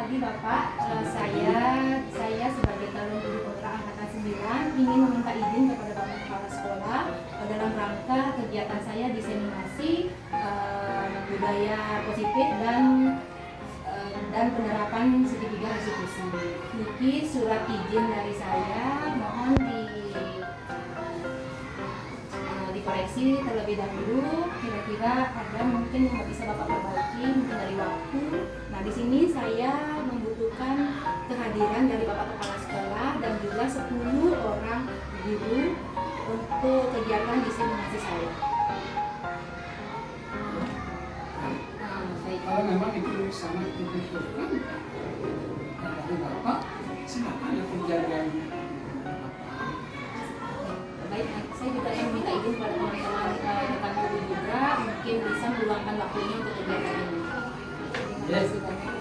pagi Bapak. Saya sebagai calon guru kontrak angkatan 9 ingin meminta izin kepada Bapak Kepala Sekolah dalam rangka kegiatan saya diseminasi budaya positif dan penerapan segitiga restitusi. Niki surat izin dari saya, mohon dikoreksi terlebih dahulu. Kira-kira ada mungkin yang bisa Bapak perbaiki mungkin dari waktu. Nah, di sini saya membutuhkan kehadiran dari Bapak Kepala Sekolah dan juga 10 orang guru untuk kegiatan diseminasi saya. Kalau memang itu sangat dibutuhkan dari Bapak, silakan ya penjagaan. Baik, saya juga akan minta izin kepada teman-teman rekan guru juga mungkin bisa meluangkan waktunya untuk kegiatan ini. Terima kasih banyak.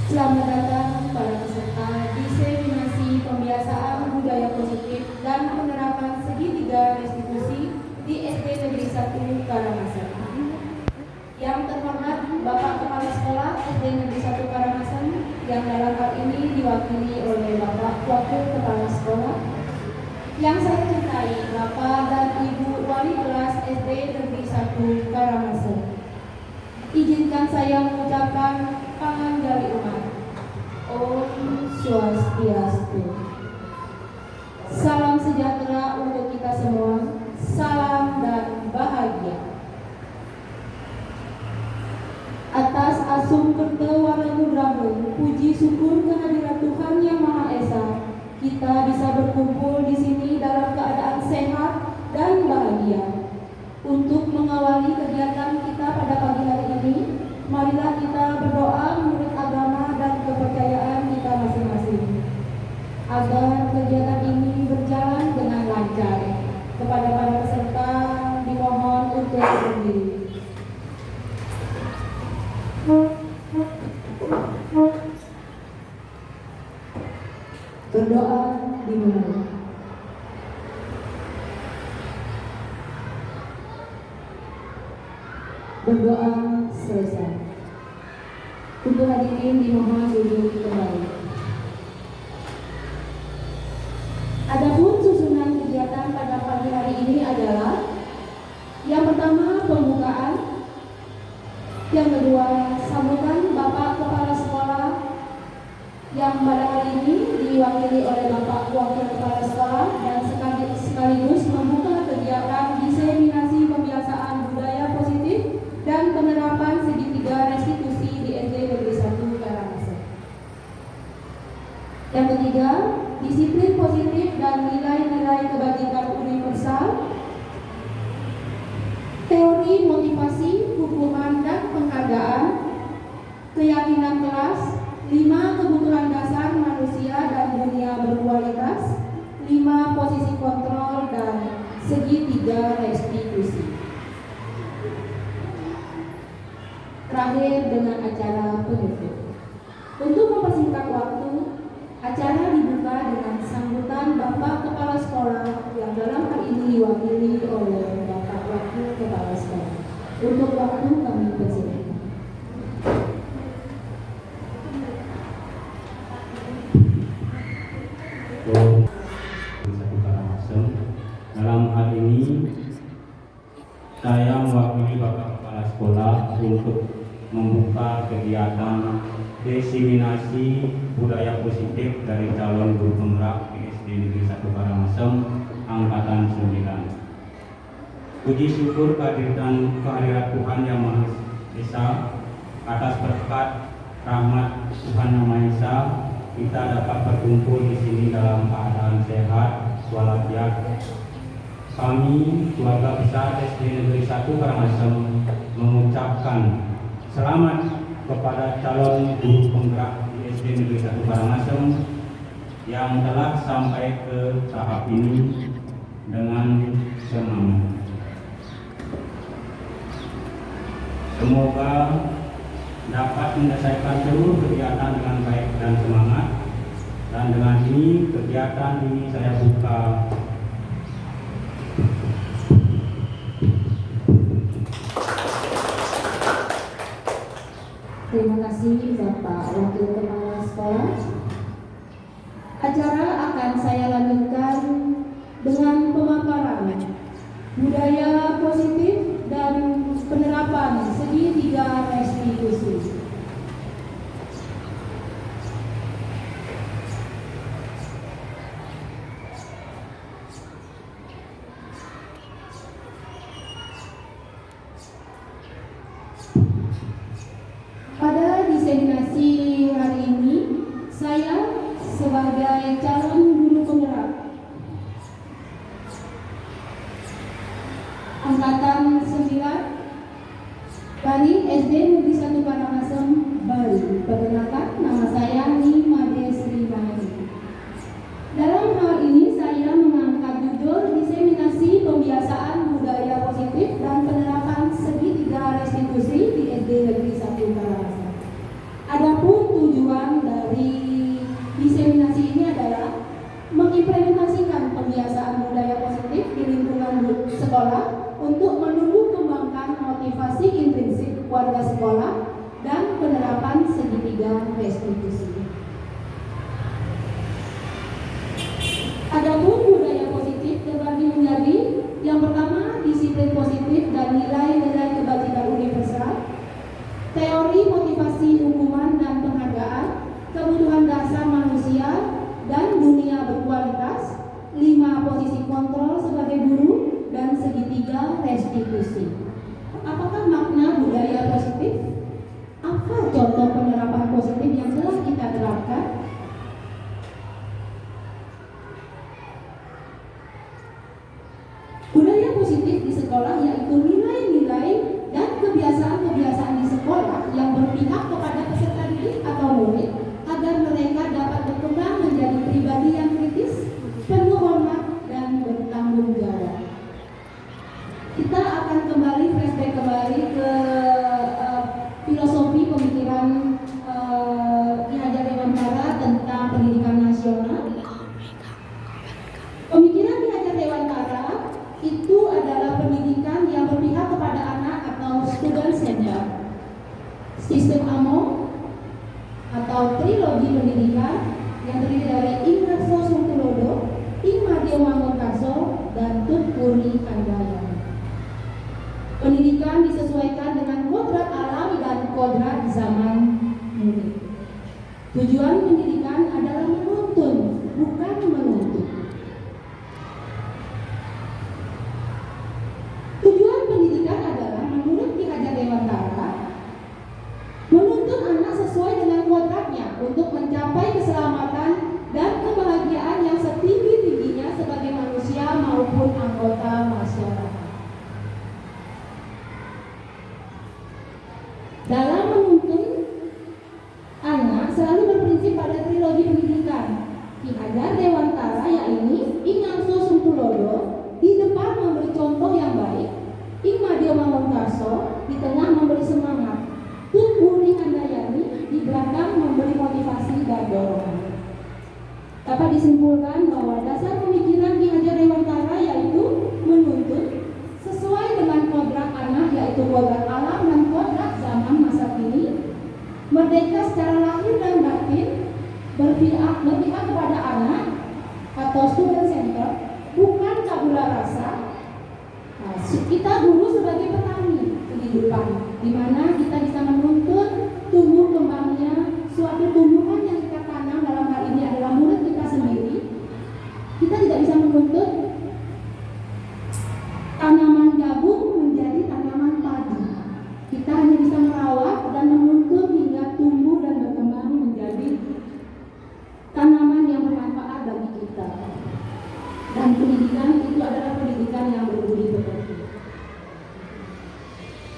Selamat datang para peserta diseminasi pembiasaan budaya positif dan penerapan segitiga restitusi di SD Negeri 1 Karangasem. Yang terhormat Bapak Kepala Sekolah SD Negeri 1 Karangasem yang dalam hal ini diwakili oleh Bapak Wakil Kepala Sekolah. Yang saya cintai Bapak dan Ibu Wali Kelas SD Negeri 1 Karangasem. Izinkan saya mengucapkan pangan dari umat. Om Swastiastu. Salam sejahtera untuk kita semua. Salam dan bahagia. Atas asum kerta waranugraha, puji syukur kehadirat Tuhan Yang Maha Esa, kita bisa berkumpul di sini dalam keadaan sehat dan bahagia. Untuk mengawali kegiatan kita pada pagi hari ini, marilah kita berdoa menurut agama dan kepercayaan kita masing-masing, agar kegiatan ini berjalan dengan lancar. Kepada para peserta dimohon untuk berdiri. Berdoa dimulai. Berdoa selesai. Untuk hadirin dimohon duduk kembali. Adapun susunan kegiatan pada pagi hari ini adalah yang pertama pembukaan, yang kedua sambutan Bapak Kepala Sekolah yang pada hari ini diwakili oleh Bapak Wakil Kepala Sekolah dan sekaligus membuka kegiatan diseminasi pembiasaan budaya positif dan penerapan segitiga restitusi di SD Negeri 1 Karangasem. Yang ketiga, disiplin positif dan nilai-nilai kebajikan universal, teori motivasi, hukuman dan penghargaan, keyakinan kelas, 5 kebutuhan dasar manusia dan dunia berkualitas, 5 posisi kontrol dan segitiga restitusi. Terakhir dengan acara penutup. Untuk mempersingkat waktu, acara dibuka dengan sambutan Bapak Kepala Sekolah yang dalam hal ini diwakili oleh Bapak Wakil Kepala Sekolah. Untuk waktu kami persilakan. Dalam hal ini saya mewakili Bapak Kepala Sekolah untuk membuka kegiatan diseminasi budaya positif dari calon guru penggerak di SD Negeri 1 Karangasem angkatan 9. Puji syukur kehadirat Tuhan Yang Maha Esa, atas berkat rahmat Tuhan Yang Maha Esa kita dapat berkumpul di sini dalam keadaan sehat walafiat. Kami keluarga besar SD Negeri 1 Karangasem mengucapkan selamat kepada calon guru penggerak di SD Negeri 1 Karangasem yang telah sampai ke tahap ini dengan semangat. Semoga dapat menyelesaikan seluruh kegiatan dengan baik dan semangat. Dan dengan ini kegiatan ini saya buka. Acara akan saya lanjutkan dengan pemaparan budaya positif dan penerapan segitiga restitusi. Pada diseminasi hari ini, saya sebagai calon guru penggerak Angkatan 9 dari SD Negeri 1 Karangasem, Bali. Perkenalkan, nama saya Nimade Srimani. Dalam hal ini saya mengangkat judul diseminasi pembiasaan budaya positif dan penerapan segitiga restitusi di SD Negeri 1 Karangasem. Adapun tujuan dari diseminasi ini adalah mengimplementasikan pembiasaan budaya positif di lingkungan sekolah untuk menumbuh kembangkan motivasi intrinsik warga sekolah dan penerapan segitiga restitusi. Adapun budaya positif terbagi menjadi yang pertama disiplin positif dan nilai-nilai kebajikan universal, teori motivasi hukuman dan penghargaan, kebutuhan dasar manusia dan dunia berkualitas, 5 posisi kontrol sebagai guru, dan segitiga restitusi. Apakah makna budaya positif? Apa contoh penerapan positif yang telah kita terapkan? Budaya positif di sekolah yaitu nilai-nilai dan kebiasaan-kebiasaan di sekolah yang berpihak kepada peserta didik atau murid agar mereka dapat berkembang menjadi pribadi yang kritis, penuh hormat, dan bertanggung jawab. Kita akan kembali flashback kembali ke filosofi pemikiran Ki Hajar Dewantara tentang pendidikan nasional. Pemikiran Ki Hajar Dewantara itu adalah pendidikan yang berpihak kepada anak atau student center. Sistem AMO atau trilogi pendidikan yang terdiri dari Ing Rakso Sungkulodo, Ing Madyo Mangunkarso, dan Tut Purni Handayani. Pendidikan disesuaikan dengan kodrat alam dan kodrat zaman murid. Tujuan pendidikan adalah menuntun, bukan menuntut. Tujuan pendidikan adalah menurut Ki Hajar Dewantara menuntun anak sesuai dengan kodratnya untuk mencapai keselamatan dan kebahagiaan yang setinggi-tingginya sebagai manusia maupun anggota masyarakat. Dalam menuntun anak selalu berprinsip pada trilogi pendidikan. Ki Hajar Dewantara yaitu Ing Arso Sungkulodo di depan memberi contoh yang baik, Ing Madyo Mangunkarso di tengah memberi semangat, Tut Purni Handayani di belakang memberi motivasi dan dorongan. Dapat disimpulkan bahwa dasar pemikiran Ki Hajar Dewantara yaitu menuntun sesuai dengan kodrat anak yaitu kodrat alam dan kodrat zaman masa kini, merdeka secara lahir dan batin, berpihak kepada anak atau student center, bukan tabula rasa. Nah, kita guru sebagai petani kehidupan, di mana kita bisa menuntun tumbuh kembangnya suatu tumbuhan yang kita tanam, dalam hal ini adalah murid kita sendiri. Kita tidak bisa menuntut tanaman jagung menjadi tanaman padi. Kita hanya bisa merawat dan menuntun hingga tumbuh dan berkembang menjadi tanaman yang bermanfaat bagi kita. Dan pendidikan itu adalah pendidikan yang berbudi pekerti.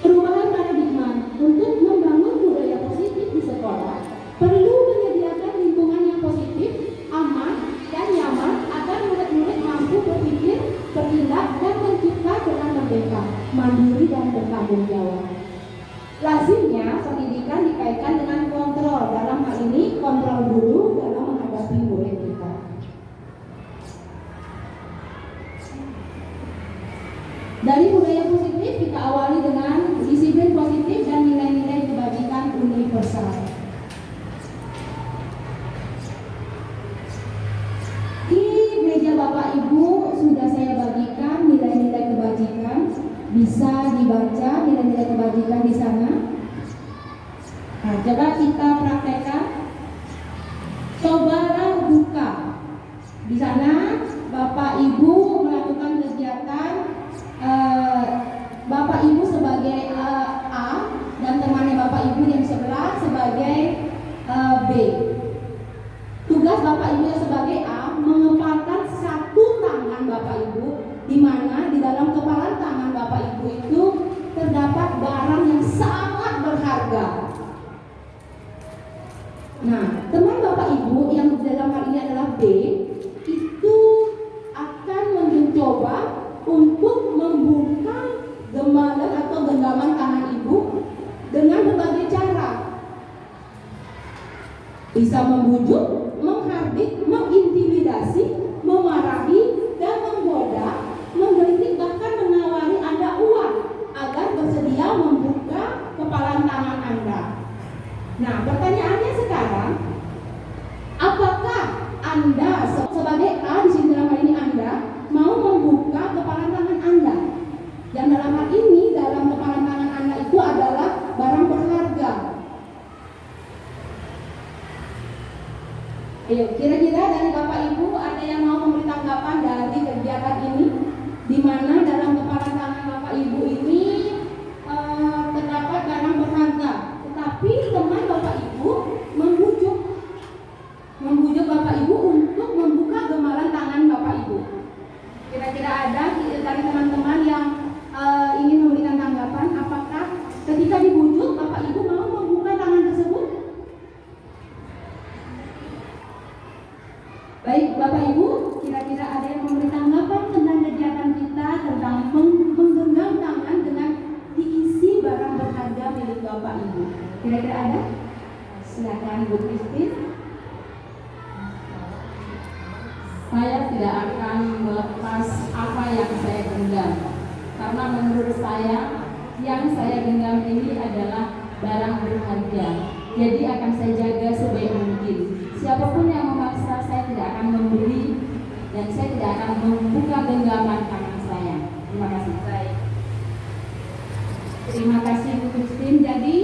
Perubahan paradigma untuk membangun budaya positif di sekolah perlu menyediakan lingkungan yang positif, aman, dan nyaman agar murid-murid mampu berpikir, bertindak, dan mencipta dengan merdeka, mandiri, dan bertanggung jawab. Lazimnya pendidikan dikaitkan dengan kontrol, dalam hal ini kontrol guru dalam menghadapi murid kita. Bapak Ibu sudah saya bagikan nilai-nilai kebajikan, bisa dibaca nilai-nilai kebajikan di sana. Nah, coba kita praktekkan. Cobalah buka. Di sana Bapak Ibu melakukan kegiatan, Bapak Ibu sebagai A dan temannya Bapak Ibu yang sebelah sebagai B. Tugas Bapak Ibu yang sebagai A mengepalkan satu tangan Bapak Ibu, di mana di dalam kepalan tangan Bapak Ibu itu terdapat barang yang sangat berharga. Nah, teman Bapak Ibu yang dalam hal ini adalah B itu akan mencoba untuk membuka gemalan atau genggaman tangan Ibu dengan berbagai cara. Bisa membujuk, menghardik, mengintimidasi, memarahi, dan menggoda, menggelitik, bahkan menawari Anda uang agar bersedia membuka kepalan tangan Anda. Nah, pertanyaannya sekarang, apakah Anda sebagai A di sini dalam hal ini Anda mau membuka kepalan tangan Anda? Yang dalam hal ini dalam kepalan tangan Anda itu adalah barang berharga. Ayo, kira-kira dari Bapak Ibu ada yang mau memberi tanggapan dari kegiatan ini, di mana dalam kepalan tangan Bapak Ibu ini terdapat barang berharga, tetapi teman Bapak Ibu membujuk Bapak Ibu untuk membuka gemalan tangan Bapak Ibu. Kira-kira ada dari teman-teman yang ingin memberikan tanggapan, apakah ketika dibujuk Bapak Ibu mau membuka tangan tersebut? Baik, Bapak Ibu, kira-kira ada yang memberi tanggapan tentang kegiatan kita tentang menggenggam tangan dengan diisi barang berharga milik Bapak Ibu. Kira-kira ada? Silakan Bu Christine. Saya tidak akan melepas apa yang saya genggam, karena menurut saya yang saya genggam ini adalah barang berharga. Jadi akan saya jaga sebaik mungkin. Siapapun yang memaksa, saya tidak akan memberi dan saya tidak akan membuka genggaman tangan saya. Terima kasih. Terima kasih Bu Christine. Jadi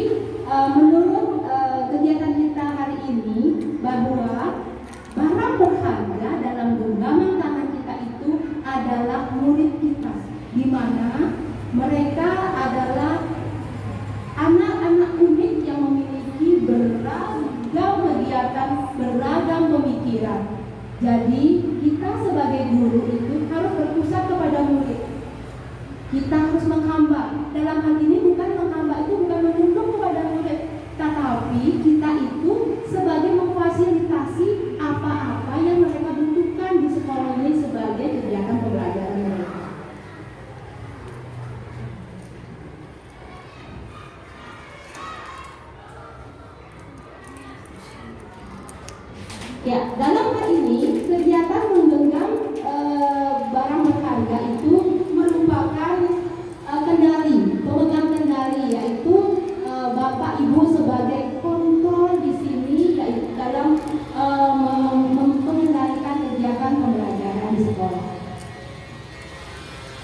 menurut kegiatan kita hari ini bahwa barang berharga dalam genggaman tangan kita itu adalah murid kita, di mana mereka adalah anak-anak unik yang memiliki beragam kegiatan, beragam pemikiran. Jadi kita sebagai guru itu harus berpusat kepada murid. Kita harus menghamba. Dalam hal ini bukan menghamba itu bukan menunduk kepada murid, tetapi kita itu sebagai memfasilitasi apa-apa yang mereka butuhkan di sekolah ini sebagai kegiatan pembelajaran mereka. Ya, dalam hal ini kegiatan menggenggam barang berharga itu merupakan kendali, pemegang kendali, yaitu Bapak Ibu sebagai kontrol di sini, yaitu dalam mengendalikan kegiatan pembelajaran di sekolah.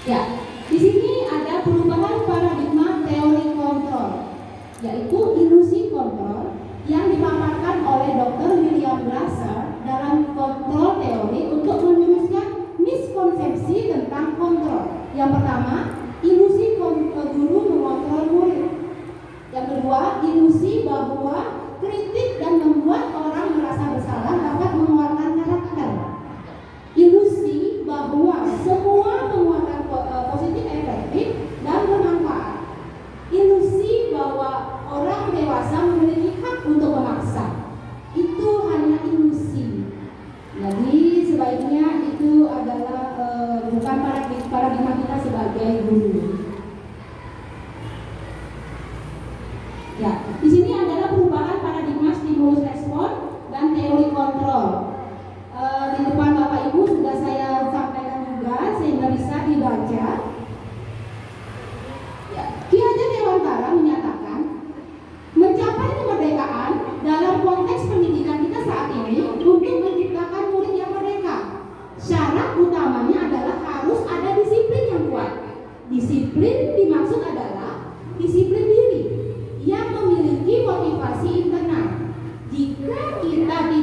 Ya, di sini ada perubahan paradigma teori kontrol, yaitu ilusi kontrol yang dipaparkan oleh Dr. William Glasser dalam kontrol teori untuk meluruskan miskonsepsi tentang kontrol. Yang pertama, ilusi guru mengontrol murid. Yang kedua, ilusi bahwa kritik dan membuat orang merasa bersalah dapat menguatkan karakter. Ilusi bahwa semua penguatan positif efektif dan bermanfaat. Ilusi bahwa orang dewasa memiliki hak untuk memaksa. Itu hanya ilusi. Jadi sebaiknya itu adalah bukan paradigma kita sebagai guru. Ya, di sini adalah perubahan paradigma stimulus respon dan teori kontrol. Di depan Bapak Ibu sudah saya sampaikan juga sehingga bisa dibaca. Ya, Ki Hajar Dewantara menyatakan mencapai kemerdekaan dalam konteks pendidikan kita saat ini untuk menciptakan murid yang merdeka. Syarat utama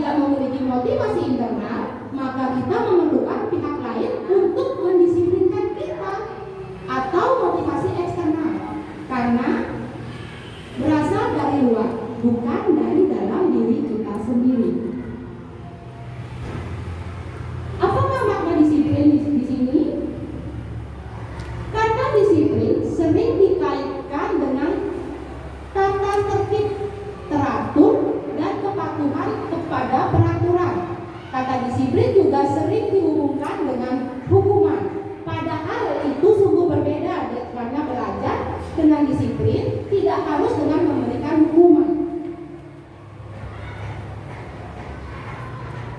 tidak memiliki motivasi internal, maka kita memerlukan pihak lain untuk mendisiplinkan kita, atau motivasi eksternal, karena berasal dari luar, bukan dari dalam diri kita sendiri. Apakah makna disiplin di sini? Karena disiplin sering dikaitkan dengan tata tertib, teratur, dan kepatuhan kepada peraturan. Kata disiplin juga sering dihubungkan dengan hukuman. Padahal itu sungguh berbeda, karena belajar dengan disiplin tidak harus dengan memberikan hukuman.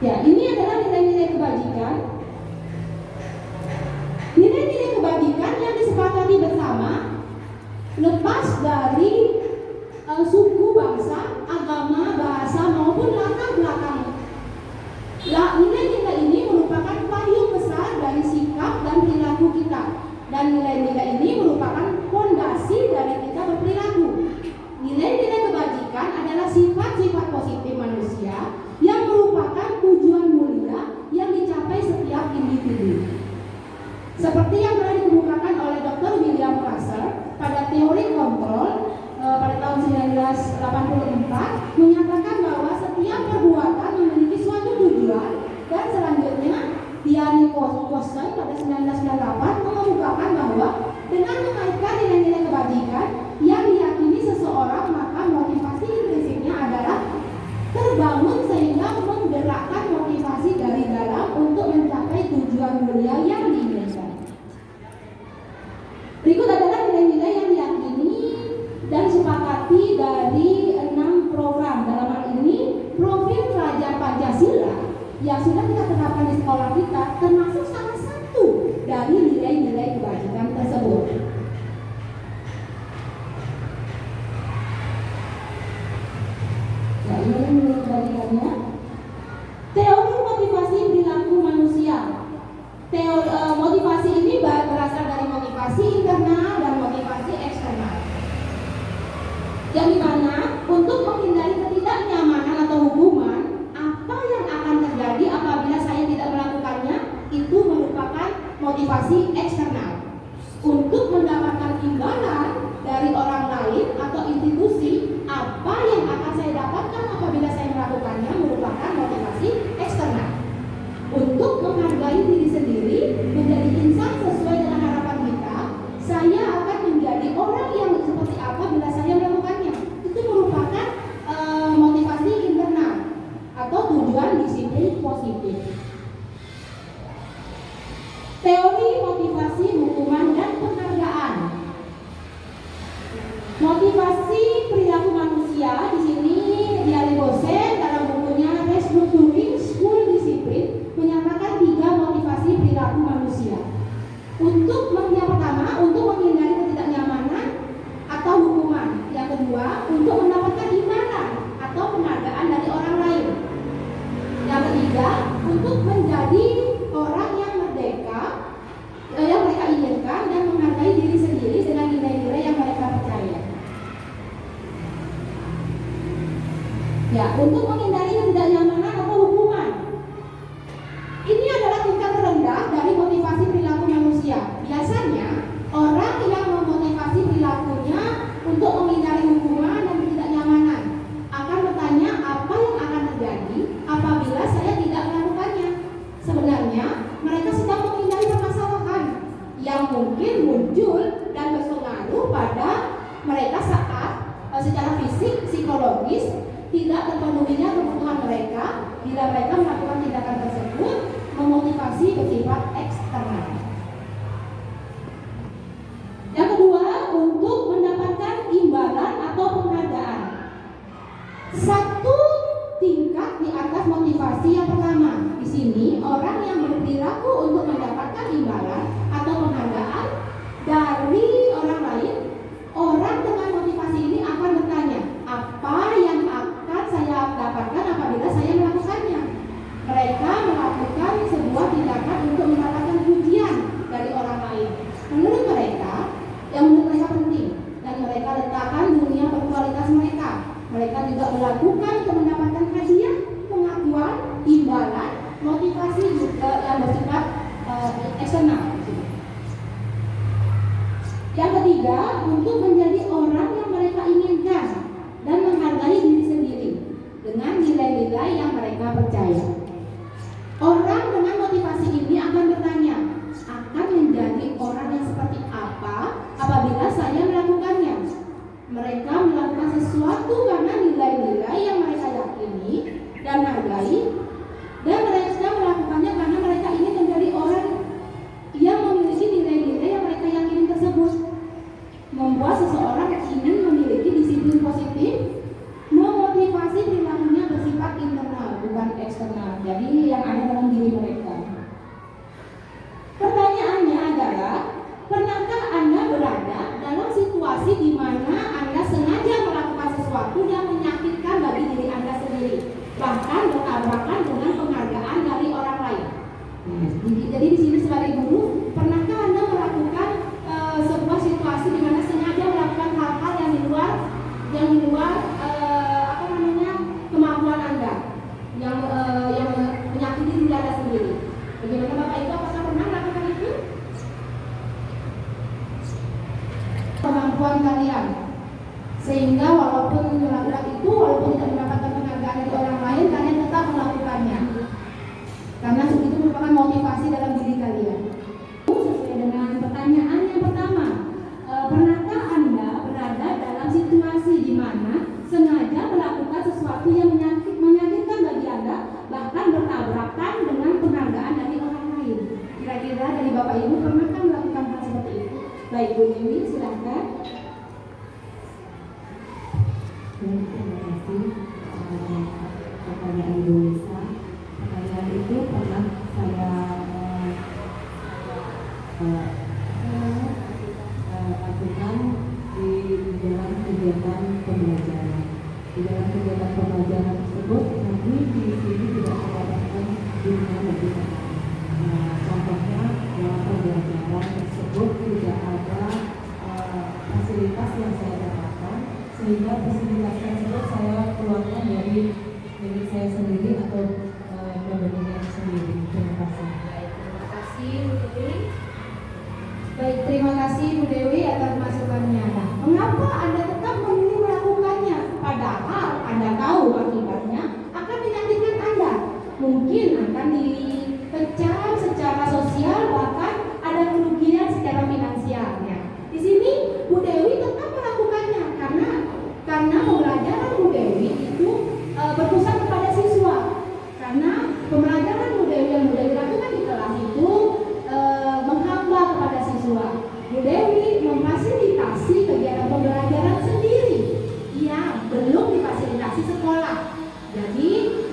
Ya, ini adalah nilai-nilai kebajikan. Nilai-nilai kebajikan yang disepakati bersama lepas dari suku, bangsa, agama, bahasa maupun latar belakang. Nilai-nilai ini merupakan payung besar dari sikap dan perilaku kita, dan nilai-nilai ini merupakan fondasi dari kita berperilaku. Nilai-nilai kebajikan adalah sifat-sifat positif manusia yang merupakan tujuan mulia yang dicapai setiap individu. Seperti yang telah dikemukakan oleh Dr. William Russell pada teori kontrol pada tahun 1984, menyatakan bahwa setiap perbuatan memiliki suatu tujuan, dan selanjutnya Diane Kossen pada 1998 mengemukakan bahwa dengan mengaitkan nilai-nilai kebajikan yang diyakini seseorang, maka motivasi intrinsipnya adalah terbangun sehingga menggerakkan motivasi dari dalam untuk mencapai tujuan mulia yang diinginkan. Berikut adalah nilai-nilai yang diyakini dan sepakati dari 6 program. Dalam hal ini profil pelajar Pancasila yang sudah kita terapkan di sekolah kita termasuk salah satu dari nilai-nilai kebajikan tersebut. Ya, ini nilai kebajikannya. Teori motivasi perilaku manusia. Motivasi ini berasal dari motivasi internal dan motivasi eksternal, yang dimana untuk menghindari ketidaknyamanan atau hukuman, apa yang akan terjadi apabila saya tidak melakukannya, itu merupakan motivasi eksternal. Untuk mendapatkan imbalan dari orang lain atau institusi, apa yang akan saya dapatkan apabila saya melakukannya merupakan motivasi eksternal. Untuk menghargai diri sendiri, menjadi insan sesuai dengan harapan kita, saya akan menjadi orang yang seperti apa bila saya melakukannya. Itu merupakan motivasi internal atau tujuan disiplin positif. Teori motivasi hukuman dan penghargaan. Motivasi perilaku manusia di sini Diane Kossen dalam bukunya Restructuring School Discipline menyatakan 3 motivasi perilaku manusia. Yang pertama, untuk menghindari ketidaknyamanan atau hukuman. Yang kedua, untuk mendapatkan imbalan atau penghargaan dari orang lain. Yang ketiga, untuk menjadi orang yang merdeka, yang mereka inginkan, dan menghargai diri sendiri dengan nilai-nilai yang mereka percaya. Ya, untuk menghindari ketidaknyamanan atau hukuman. Ini adalah tingkat terendah dari motivasi perilaku manusia. Biasanya orang yang memotivasi perilakunya untuk menghindari hukuman dan ketidaknyamanan akan bertanya apa yang akan terjadi apabila saya tidak melakukannya. Sebenarnya mereka sedang menghindari permasalahan yang mungkin muncul dan berpengaruh pada mereka saat secara fisik, psikologis tidak terpenuhinya kebutuhan mereka bila mereka melakukan tindakan tersebut. Memotivasi bersifat eksternal. Yang kedua, untuk mendapatkan imbalan atau penghargaan. Satu tingkat di atas motivasi yang pertama. Di sini orang yang berperilaku untuk mendapatkan imbalan atau penghargaan dari orang lain, orang dengan motivasi ini akan bertanya, apa yang akan saya dapatkan apabila saya melakukannya? Mereka melakukan sebuah tindakan untuk mendapatkan pujian dari orang lain. Menurut mereka, yang menurut mereka penting, dan mereka letakkan dunia berkualitas mereka. Mereka juga melakukan untuk mendapatkan hadiah, pengakuan eksternal. Yang ketiga, untuk menjadi orang yang mereka inginkan dan menghargai diri sendiri dengan nilai-nilai yang mereka percaya. Orang dengan motivasi ini akan bertanya, akan menjadi orang yang seperti apa apabila saya melakukannya? Mereka melakukan sesuatu karena nilai-nilai yang mereka yakini dan hargai, dan mereka melakukannya karena mereka ingin menjadi orang yang memiliki nilai-nilai yang mereka yakini tersebut. Membuat seseorang ingin memiliki disiplin positif, memotivasi perilakunya bersifat internal bukan eksternal, jadi yang ada dalam diri mereka. Pertanyaannya adalah, pernahkah Anda berada dalam situasi di mana Anda sengaja melakukan sesuatu yang menyakitkan bagi diri Anda sendiri, bahkan bertabrakan dengan penghargaan dari orang lain? Jadi di sini sebagai guru, pernahkah Anda melakukan sebuah situasi di mana sengaja melakukan hal-hal yang di luar kemampuan Anda, yang menyakiti diri Anda sendiri? Bagaimana Bapak Ibu, apakah pernah melakukan itu? Kemampuan kalian, sehingga walaupun melakukan itu, walaupun tidak mendapatkan penghargaan dari orang lain, kalian tetap melakukannya karena itu merupakan motivasi dalam diri kalian. Sesuai dengan pertanyaan yang pertama, pernahkah Anda berada dalam situasi di mana sengaja melakukan sesuatu yang menyakitkan bagi Anda, bahkan bertabrakan dengan penghargaan dari orang lain? Kira-kira dari Bapak Ibu pernahkah melakukan hal seperti itu? Baik, Bu Dewi, silakan. Terima kasih pertanyaan Ibu Lisa. Pertanyaan itu pernah saya lakukan di dalam kegiatan pembelajaran. Di dalam kegiatan pembelajaran tersebut, kami di sini tidak mendapatkan dunia lebih banyak. Contohnya dalam pembelajaran tersebut tidak ada fasilitas yang saya dapatkan, sehingga fasilitas tersebut saya keluarkan dari diri saya sendiri atau revenue sendiri. Terima kasih. Terima kasih Bu Dewi. Baik, terima kasih Bu Dewi atas masukannya. Nah, mengapa Anda tetap memilih melakukannya? Padahal Anda tahu akibatnya akan menyakitkan Anda. Mungkin akan dipecah secara sosial, bahkan ada kerugian secara finansialnya. Di sini Bu Dewi tetap melakukannya karena pembelajaran Bu Dewi itu berpusat kepada siswa. Karena pembelajaran Bu Dewi yang Bu Dewi lakukan di kelas itu menghamba kepada siswa. Bu Dewi memfasilitasi kegiatan pembelajaran sendiri yang belum difasilitasi sekolah. Jadi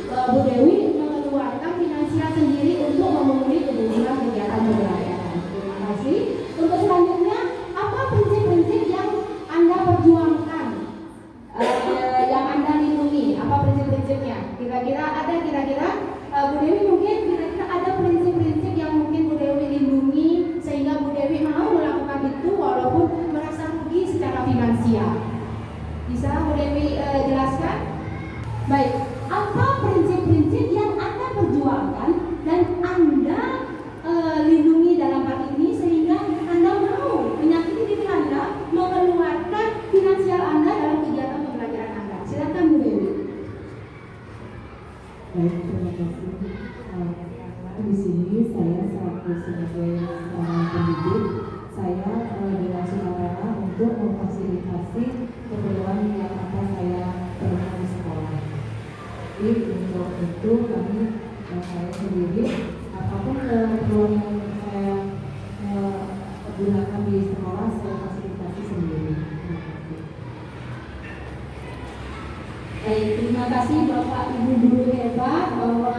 Bu Dewi mengeluarkan finansial sendiri untuk memenuhi kebutuhan kegiatan pembelajaran. Terima kasih. Untuk selanjutnya, apa prinsip-prinsip yang Anda perjuangkan, yang Anda lindungi? Apa prinsip-prinsipnya? Kira-kira Bu Dewi mungkin kira-kira ada prinsip-prinsip yang mungkin Bu Dewi lindungi sehingga Bu Dewi mau melakukan itu walaupun merasa rugi secara finansial. Bisa Bu Dewi jelaskan? Baik, apa prinsip-prinsip yang Anda perjuangkan dan Anda lindungi dalam hal ini sehingga Anda mau menyakiti diri Anda, mengeluarkan finansial Anda dalam kegiatan pembelajaran Anda? Silakan Bu Dewi. Baik, terima kasih. Di sini saya sebagai seorang pendidik, saya dengan sukarela untuk memfasilitasi keperluan yang akan saya perlukan di sekolah. Jadi untuk itu saya sendiri apapun keperluan yang saya gunakan di sekolah saya fasilitasi sendiri. Terima kasih. Baik, terima kasih Bapak Ibu guru hebat bahwa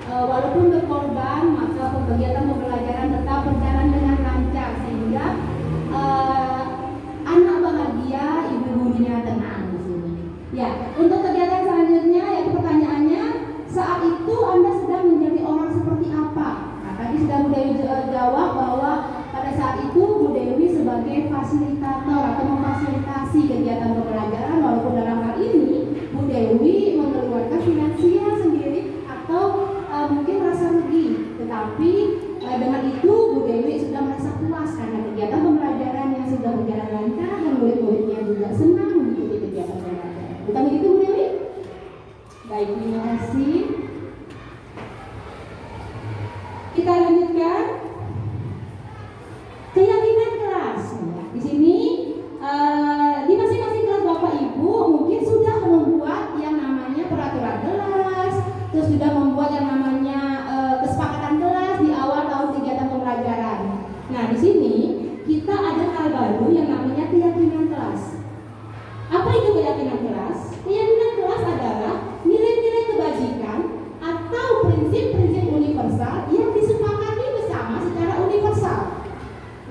walaupun berkorban maka kegiatan pembelajaran tetap berjalan dengan lancar sehingga anak bahagia, ibu gurunya tenang di sini. Ya, untuk kegiatan selanjutnya yaitu pertanyaannya, saat itu Anda sedang menjadi orang seperti apa? Nah, tadi sudah Bu Dewi jawab bahwa pada saat itu Bu Dewi sebagai fasilitator atau memfasilitasi kegiatan pembelajaran, walaupun dalam hal ini Bu Dewi mengeluarkan finansial sendiri atau mungkin merasa rugi, tetapi dengan itu Bu Dewi Baik, terima kasih. Kita lanjutkan. Keyakinan kelas. Di sini di masing-masing kelas Bapak Ibu mungkin sudah membuat yang namanya peraturan kelas, terus sudah membuat yang namanya kesepakatan kelas di awal tahun kegiatan pembelajaran. Nah, di sini kita ada hal baru yang namanya keyakinan kelas. Apa itu keyakinan kelas? Keyakinan kelas adalah nilai-nilai kebajikan atau prinsip-prinsip universal yang disepakati bersama secara universal,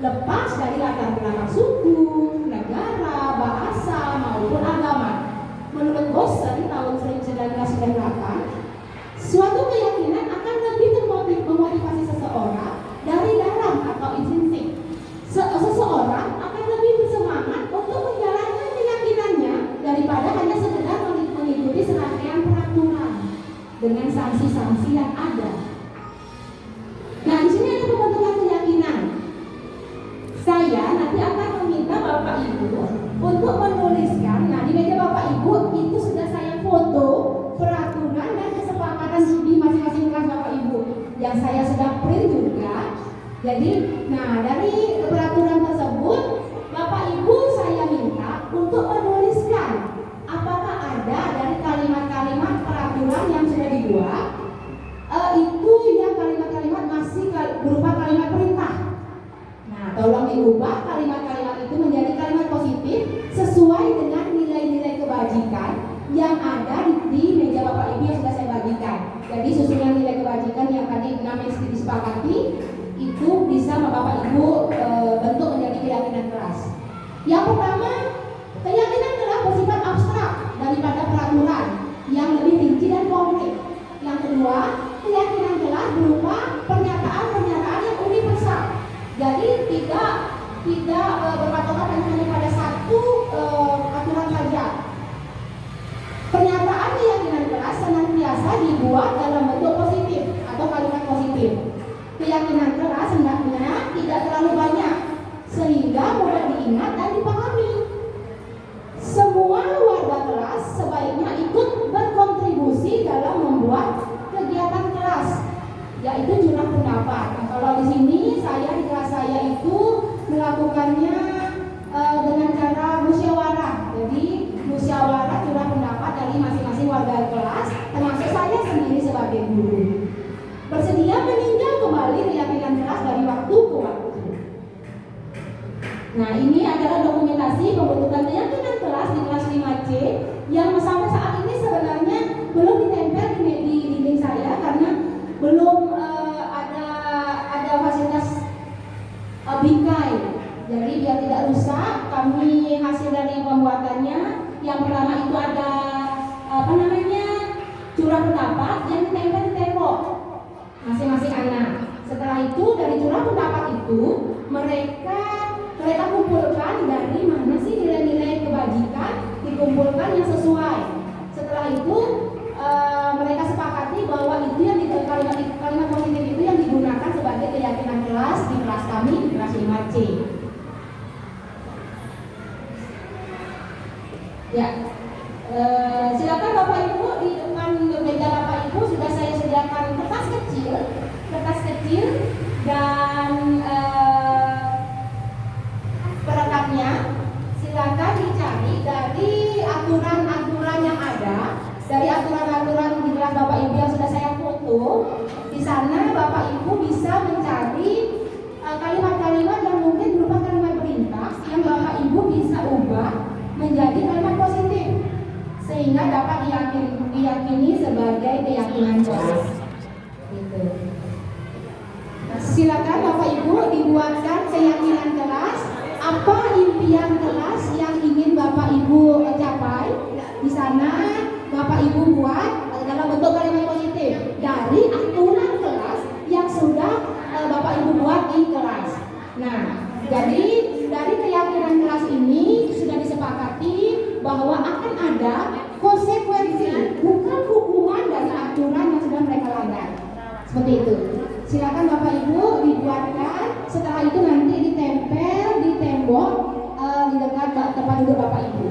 lepas dari latar belakang suku, negara, bahasa, maupun agama. Menurut Gosser tahun 1998, suatu keyakinan akan lebih memotivasi seseorang dari dalam atau intrinsik. Seseorang akan lebih bersemangat untuk menjalankan keyakinannya daripada hanya sekedar mengikuti serangkaian peraturan dengan sanksi-sanksi yang ada. Nah, di sini ada pembentukan keyakinan. Saya nanti akan meminta Bapak Ibu untuk menuliskan. Nah, di meja Bapak Ibu itu sudah saya foto peraturan dan kesepakatan di masing-masing kelas Bapak Ibu yang saya sudah print juga. Jadi, nah dari peraturan tersebut Bapak Ibu saya minta untuk menuliskan apakah ada dari kalimat-kalimat peraturan yang sudah dibuat itu yang kalimat-kalimat masih berupa kalimat perintah. Nah, tolong diubah kalimat-kalimat itu menjadi kalimat positif sesuai dengan nilai-nilai kebajikan yang ada di meja Bapak Ibu yang sudah saya bagikan. Jadi susunan nilai kebajikan yang tadi 6 disepakati itu bisa Bapak Ibu bentuk menjadi keyakinan kelas. Yang pertama, keyakinan kelas bersifat abstrak daripada peraturan yang lebih rinci dan konkret. Yang kedua, keyakinan kelas berupa pernyataan-pernyataan yang universal. Jadi tidak berpatokan hanya pada satu aturan saja. Pernyataan keyakinan kelas senantiasa dibuat dalam bentuk positif atau kalimat positif. Keyakinan kelas hendaknya tidak terlalu banyak sehingga mudah diingat dan dipahami. Semua warga kelas sebaiknya ikut berkontribusi dalam membuat kegiatan kelas, yaitu jumlah pendapat. Nah, kalau di sini saya di kelas saya itu melakukannya dengan cara musyawarah. Jadi musyawarah jumlah pendapat dari masing-masing warga kelas, termasuk saya sendiri sebagai guru. Bersedia meninjau kembali keyakinan kelas dari waktu ke waktu. Nah, ini adalah dokumentasi pembentukan keyakinan kelas di kelas 5C yang sampai saat ini sebenarnya belum ditempel di dinding saya karena belum ada fasilitas bingkai. Jadi biar tidak rusak, kami hasil dari pembuatannya yang pertama itu ada curah pendapat yang ditempel di tembok masing-masing anak. Setelah itu dari curah pendapat itu mereka kumpulkan dari mana sih nilai-nilai kebajikan, dikumpulkan yang sesuai. Setelah itu mereka sepakati bahwa itu yang kalimat positif itu yang digunakan sebagai keyakinan kelas di kelas kami di kelas 5C. Ya, silakan Bapak Ibu di depan meja Bapak Ibu sudah saya sediakan kertas kecil dan pelengkapnya. Silakan dicari dari aturan-aturan yang ada, dari aturan-aturan di kelas Bapak Ibu yang sudah saya foto. Di sana Bapak Ibu bisa mencari kalimat-kalimat yang mungkin berupa kalimat perintah yang Bapak Ibu bisa ubah menjadi kalimat positif sehingga dapat diyakini sebagai keyakinan kelas. Gitu. Silakan Bapak Ibu dibuatkan keyakinan kelas. Apa impian kelas yang ingin Bapak Ibu capai? Di sana Bapak Ibu buat dalam bentuk kalimat positif dari aturan kelas yang sudah Bapak Ibu buat di kelas. Nah, jadi dari keyakinan kelas ini sudah disepakati bahwa akan ada konsekuensi, bukan hukuman dari aturan yang sudah mereka langgar. Seperti itu. Silakan Bapak Ibu dibuatkan. Setelah itu nanti ditempel di tembok di dekat tempat duduk Bapak Ibu.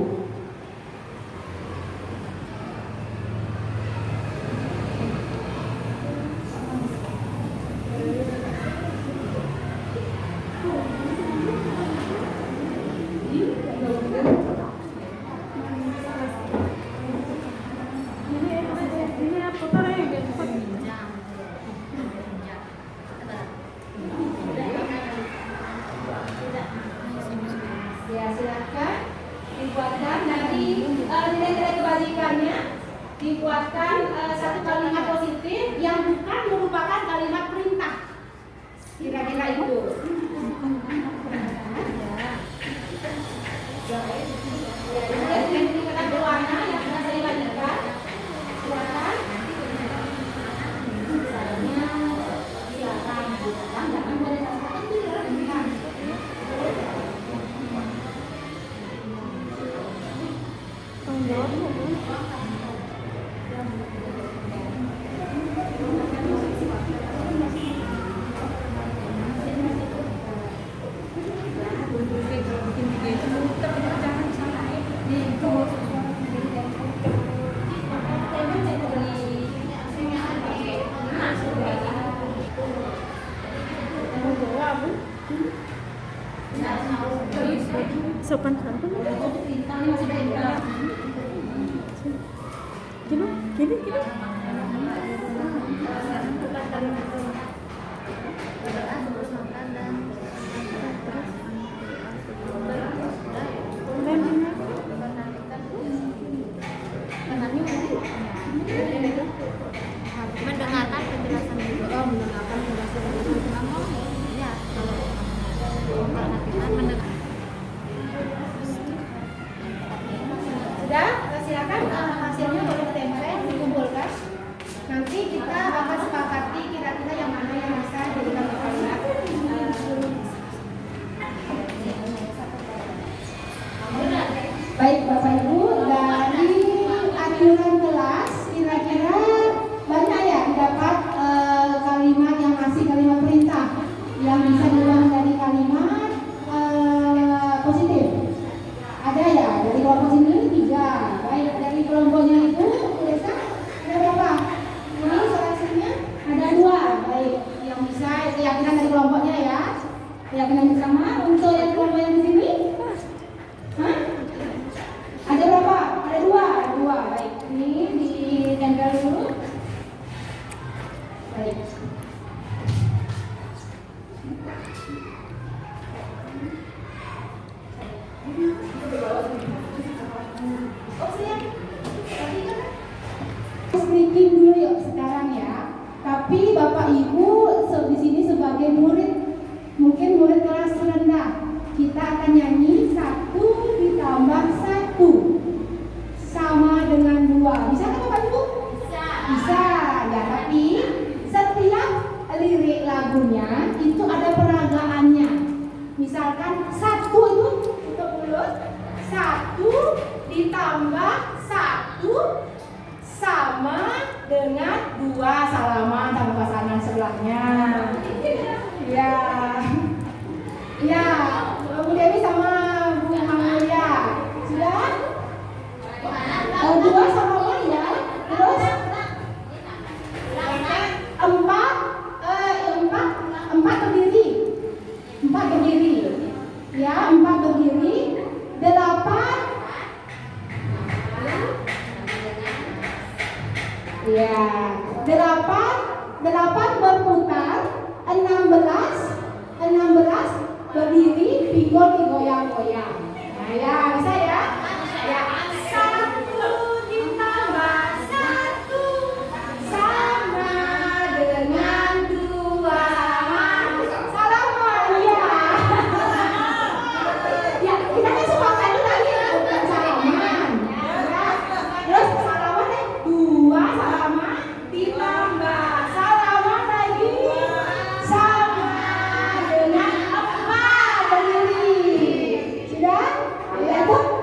Sopan santun. Gini. Mendengarkan penjelasan dulu. Mendengarkan penjelasan dulu. Ya, kalau memperhatikan mendengar. Sudah, silakan hasilnya boleh ditempel, dikumpulkan. Nanti kita akan sepakati kira-kira yang mana yang bisa dijadikan patokan. Baik Bapak Ibu, dari aturan kelas kira-kira banyak ya didapat kalimat yang masih kalimat perintah yang bisa diubah menjadi kalimat positif. Ada ya dari kelompok sini 3. Baik dari kelompoknya itu Desa ada berapa? Ini seleksinya ada 2. Baik yang bisa keyakinan dari kelompoknya ya. Keyakinan bersama untuk yang kelompok yang di sini. Hah? Ada berapa? Ada 2. Baik ini ditempel dulu. Baik. Speaking dulu yuk sekarang ya. Tapi Bapak Ibu di sini sebagai murid, mungkin murid kelas rendah, kita akan nyanyi 1 ditambah 1 sama dengan 2. Bisa kan Bapak Ibu? Bisa. Ya, tapi setiap lirik lagunya itu ada peragaannya. Misalkan 1 itu untuk mulut, 1 ditambah 1 sama dengan 2 salaman sama pasangan sebelahnya. Ya. Ya, Bu Dewi sama Bu Amalia. Sudah? 2 salaman ya. Terus 4 berdiri. 4 berdiri. Ya, 4 berdiri. 8. Ya, 8 berputar, 16 berdiri, pinggul digoyang-goyang. Nah ya, bisa ya? Ya, 1 ditambah 1 sama dengan 2 salaman ya. Ya, kita kan sepakat itu tadi bukan salaman. Ya. Terus salaman 2 salaman ditambah salaman lagi sama dengan 4 berdiri. Sudah? Ya, itu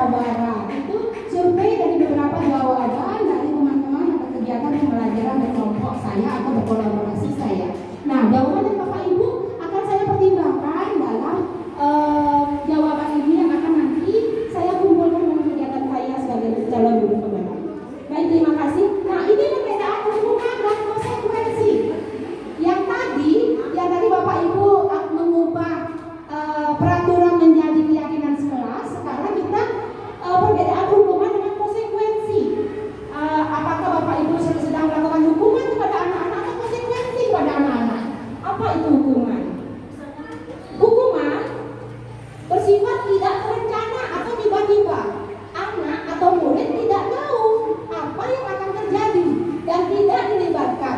Jawa Barat. Itu survei dari beberapa jawaban dari teman-teman atau kegiatan pembelajaran berkelompok saya atau berkolaborasi saya. Nah, jawaban dari Bapak Ibu akan saya pertimbangkan dalam jawaban ini yang akan nanti saya kumpulkan dengan kegiatan saya sebagai calon guru penggerak. Baik, terima kasih. Nah, ini perbedaan hukuman dan konsekuensi. Yang tadi Bapak Ibu mengubah peraturan menjadi keyakinan sekelas. Sekarang kita perbedaan hukuman dengan konsekuensi. Apakah Bapak Ibu sedang melakukan hukuman kepada anak-anak atau konsekuensi kepada anak-anak? Apa itu hukuman? Hukuman bersifat tidak terencana atau tiba-tiba. Anak atau murid tidak tahu apa yang akan terjadi dan tidak dilibatkan.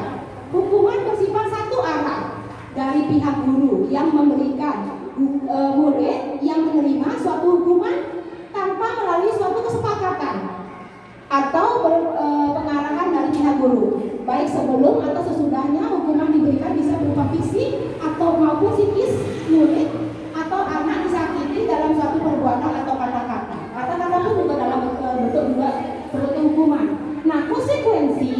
Hukuman bersifat satu arah dari pihak guru yang memberikan, murid yang menerima suatu hukuman tanpa melalui suatu kesepakatan atau pengarahan dari pihak guru, baik sebelum atau sesudahnya hukuman diberikan bisa berupa fisik atau maupun psikis murid atau anak disakiti dalam suatu perbuatan atau kata-kata. Kata-kata pun juga dalam bentuk hukuman. Nah, konsekuensi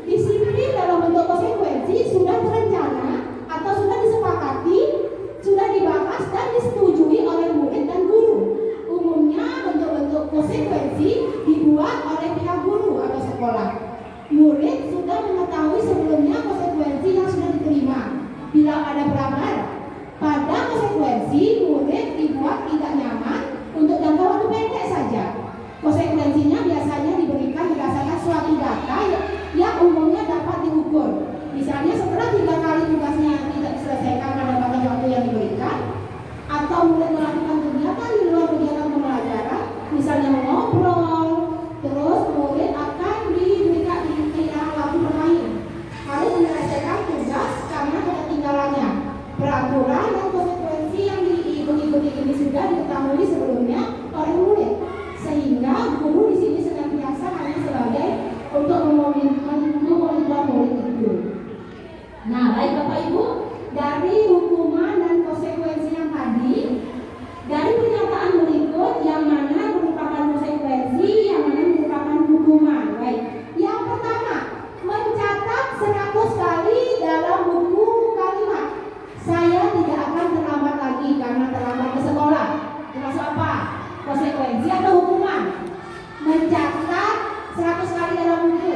disiplin dalam bentuk konsekuensi sudah terencana atau sudah disepakati, sudah dibahas dan disetujui oleh murid dan guru. Umumnya bentuk-bentuk konsekuensi dibuat oleh pihak guru atau sekolah. Murid sudah mengetahui sebelumnya konsekuensi yang sudah diterima. Bila ada pelanggar, pada konsekuensi murid dibuat tidak nyaman untuk jangka waktu pendek saja. Konsekuensinya biasanya diberikan berdasarkan suatu data yang umumnya dapat diukur. Misalnya setelah 3 kali tugasnya tidak diselesaikan pada batas waktu yang diberikan, atau murid melakukan kegiatan di luar kegiatan pembelajaran, misalnya mengobrol, terus murid akan diberikan waktu bermain, harus menyelesaikan tugas karena ketinggalannya. Peraturan dan konsekuensi yang diikuti ini sudah diketahui sebelumnya oleh murid, sehingga guru di sini senantiasa hanya sebagai untuk memonitor murid itu. Nah, baik Bapak Ibu, dari hukuman dan konsekuensi yang tadi, dari pernyataan berikut yang mana merupakan konsekuensi, yang mana merupakan hukuman. Baik, yang pertama, mencatat 100 kali dalam buku kalimat. Saya tidak akan terlambat lagi karena terlambat ke sekolah. Termasuk apa? Konsekuensi atau hukuman? Mencatat 100 kali dalam buku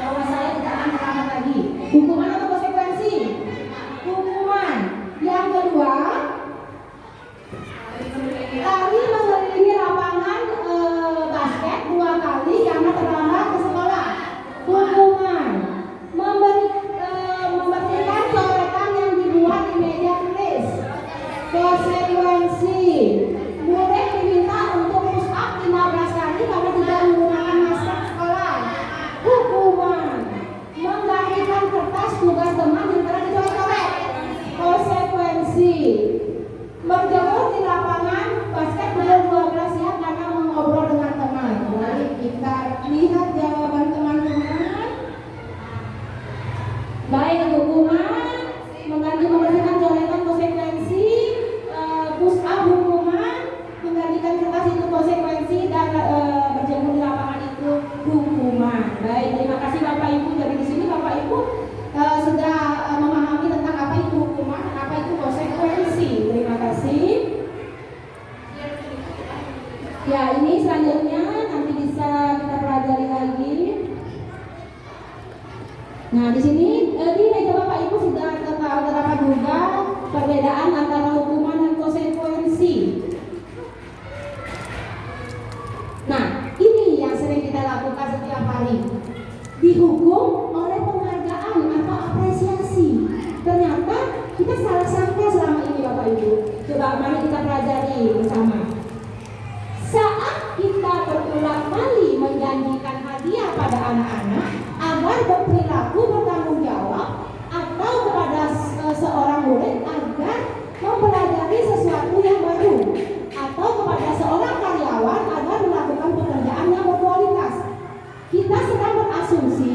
bahwa saya tidak akan terlambat lagi. Hukuman atau konsekuensi? Hukuman. Yang kedua, lari mengelilingi lapangan basket 2 kali karena terlambat ke sekolah. Hukuman. Membersihkan coretan yang dibuat di meja tulis. Konsekuensi. Murid diminta untuk push up 15 kali karena tidak menggunakan masker sekolah. Hukuman. Menggantikan kertas tugas teman yang telah dicoret-coret. Konsekuensi. Berjemur di lapangan basket belum 12 siap karena mengobrol dengan teman. Baik, kita lihat jawaban teman-teman. Baik, hukuman, membersihkan coretan konsekuensi, push up hukuman, menggantikan kertas itu konsekuensi, dan berjemur di lapangan itu hukuman. Baik, terima kasih Bapak Ibu. Dari di sini Bapak Ibu sudah memahami tentang apa itu hukuman dan apa itu konsekuensi. Terima kasih. Ya, ini selanjutnya nanti bisa kita pelajari lagi. Nah, di sini di meja Bapak Ibu sudah terdapat juga perbedaan antara hukuman dan konsekuensi. Nah, ini yang sering kita lakukan setiap hari. Dihukum oleh penghargaan atau apresiasi. Ternyata kita salah sangka selama ini Bapak Ibu. Coba mari kita pelajari bersama. Saat kita berulang kali menjanjikan hadiah pada anak-anak agar berperilaku bertanggung jawab, atau kepada seorang murid agar mempelajari sesuatu yang baru, atau kepada seorang karyawan agar melakukan pekerjaan yang berkualitas, kita sedang berasumsi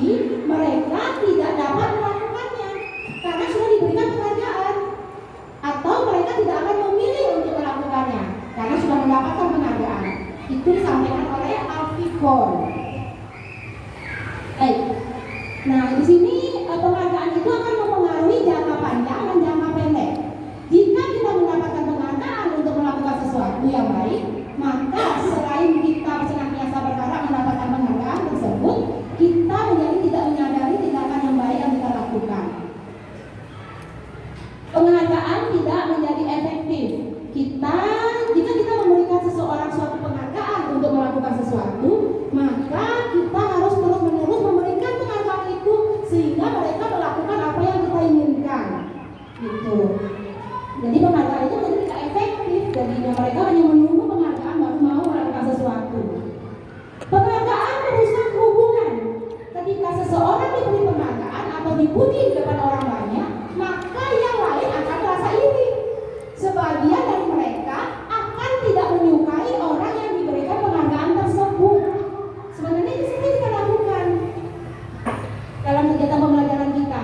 mereka tidak dapat melakukannya karena sudah diberikan penghargaan, atau mereka tidak akan memilih untuk melakukannya karena sudah mendapatkan penghargaan. Itu sama for. Baik. Nah, di sini penghargaan itu akan mempengaruhi jangka panjang dan jangka pendek. Jika kita mendapatkan penghargaan untuk melakukan sesuatu yang baik, maka selain kita senantiasa berharap mendapatkan penghargaan tersebut, kita menjadi tidak menyadari tindakan yang baik yang kita lakukan. Penghargaan tidak menjadi efektif. Jika kita memberikan seseorang suatu penghargaan untuk melakukan sesuatu, maka kita harus terus-menerus memberikan penghargaan itu sehingga mereka melakukan apa yang kita inginkan. Gitu. Jadi penghargaan itu menjadi tidak efektif. Jadinya mereka hanya menunggu penghargaan baru mau melakukan sesuatu. Penghargaan merusak hubungan. Ketika seseorang diberi penghargaan atau dipuji di depan orang banyak, maka yang lain akan merasa iri. Sebagian dari mereka akan tidak menyukai orang yang diberikan penghargaan tersebut. Sebenarnya itu sendiri kita lakukan dalam kegiatan pembelajaran kita.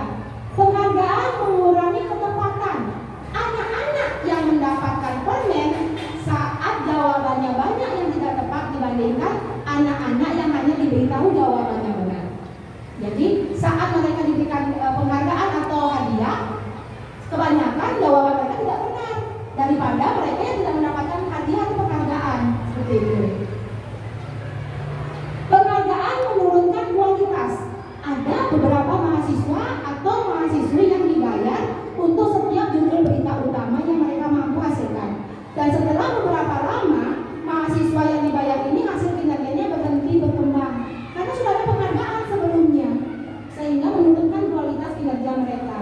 Penghargaan mengurangi ketepatan. Anak-anak yang mendapatkan permen saat jawabannya banyak yang tidak tepat dibandingkan anak-anak yang hanya diberitahu jawabannya benar. Jadi saat mereka diberikan penghargaan atau hadiah, kebanyakan jawaban mereka tidak benar daripada mereka yang tidak mendapatkan hadiah atau penghargaan. Seperti itu. Penghargaan menurunkan kualitas. Ada beberapa mahasiswa atau mahasiswi yang dibayar untuk setiap judul berita utama yang mereka mampu hasilkan. Dan setelah beberapa lama, mahasiswa yang dibayar ini hasil kinerjanya berhenti berkembang karena sudah ada penghargaan sebelumnya, sehingga menurunkan kualitas kinerja mereka.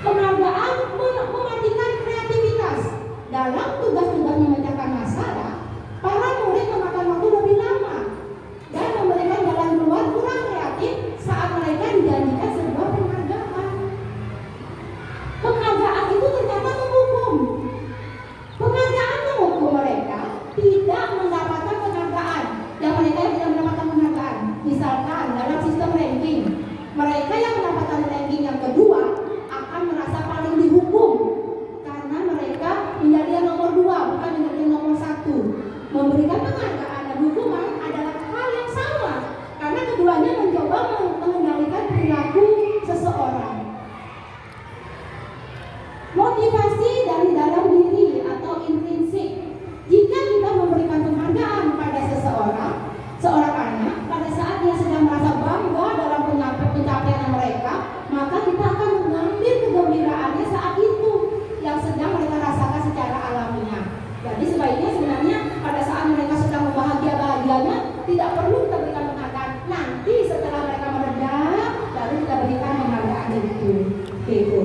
Penghargaan mematikan kreativitas. Dalam tugas-tugas memecahkan masalah, para murid memakan waktu lebih lama dan memberikan jalan keluar kurang kreatif saat mereka dijanjikan sebuah penghargaan. Penghargaan itu ternyata menghukum. Penghargaan menghukum mereka tidak mendapatkan penghargaan, yang mereka yang tidak mendapatkan penghargaan. Misalkan dalam sistem ranking, mereka yang mendapatkan ranking yang kedua akan merasa paling dihukum karena mereka menjadi yang nomor 2 bukan menjadi yang nomor 1. Memberikan penghargaan dan hukuman adalah hal yang sama karena keduanya mencoba mengendalikan perilaku seseorang. Motivasi dari dalam diri atau intrinsik. Jika kita memberikan penghargaan pada seorang anak pada saat dia sedang merasa bangga dalam pencapaian mereka, maka kita akan mengambil kegembiraannya saat itu yang sedang mereka rasakan secara alamiah. Jadi sebaiknya sebenarnya pada saat mereka sedang bahagia-bahagianya tidak perlu kita berikan penghargaan. Nanti setelah mereka meredah, baru kita berikan penghargaan itu. Gitu.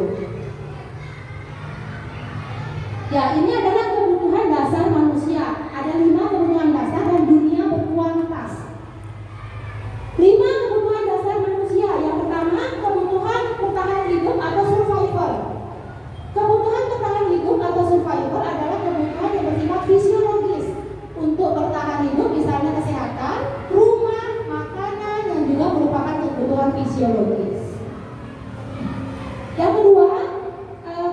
Ya, ini adalah kebutuhan dasar manusia. Ada 5 kebutuhan dasar dan dunia berkualitas. 5 kebutuhan dasar manusia. Yang pertama, kebutuhan bertahan hidup atau survival. Kebutuhan bertahan hidup atau survival adalah kebutuhan yang bersifat fisiologis. Untuk bertahan hidup misalnya kesehatan, rumah, makanan yang juga merupakan kebutuhan fisiologis. Yang kedua,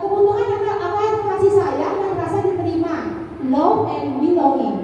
kebutuhan akan kasih sayang dan rasa diterima, love and belonging.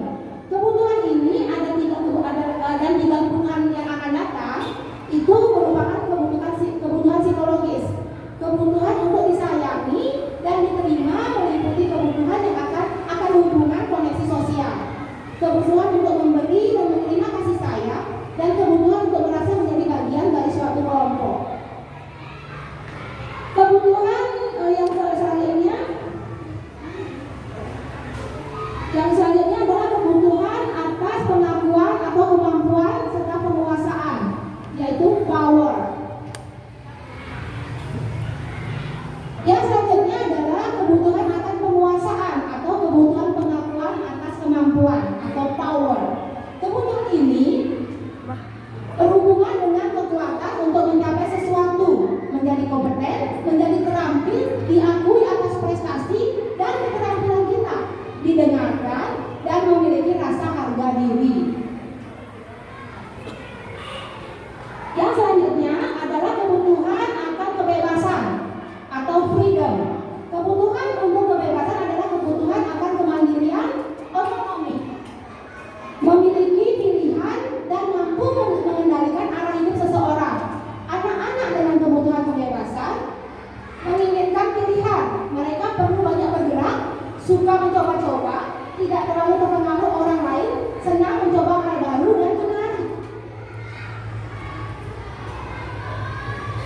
suka mencoba-coba, tidak terlalu terpengaruh orang lain, senang mencoba hal baru dan menarik.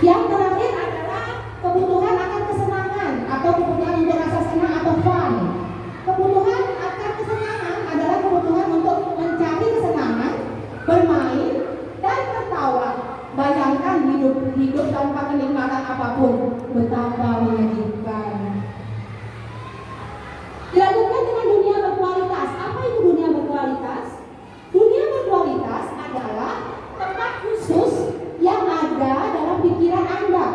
Yang terakhir adalah kebutuhan akan kesenangan atau kebutuhan untuk rasa senang atau fun. Kebutuhan akan kesenangan adalah kebutuhan untuk mencari kesenangan, bermain, dan tertawa. Bayangkan hidup tanpa kenikmatan apapun, betapa menyedihkan. Dilanjutkan dengan dunia berkualitas. Apa itu dunia berkualitas? Dunia berkualitas adalah tempat khusus yang ada dalam pikiran Anda.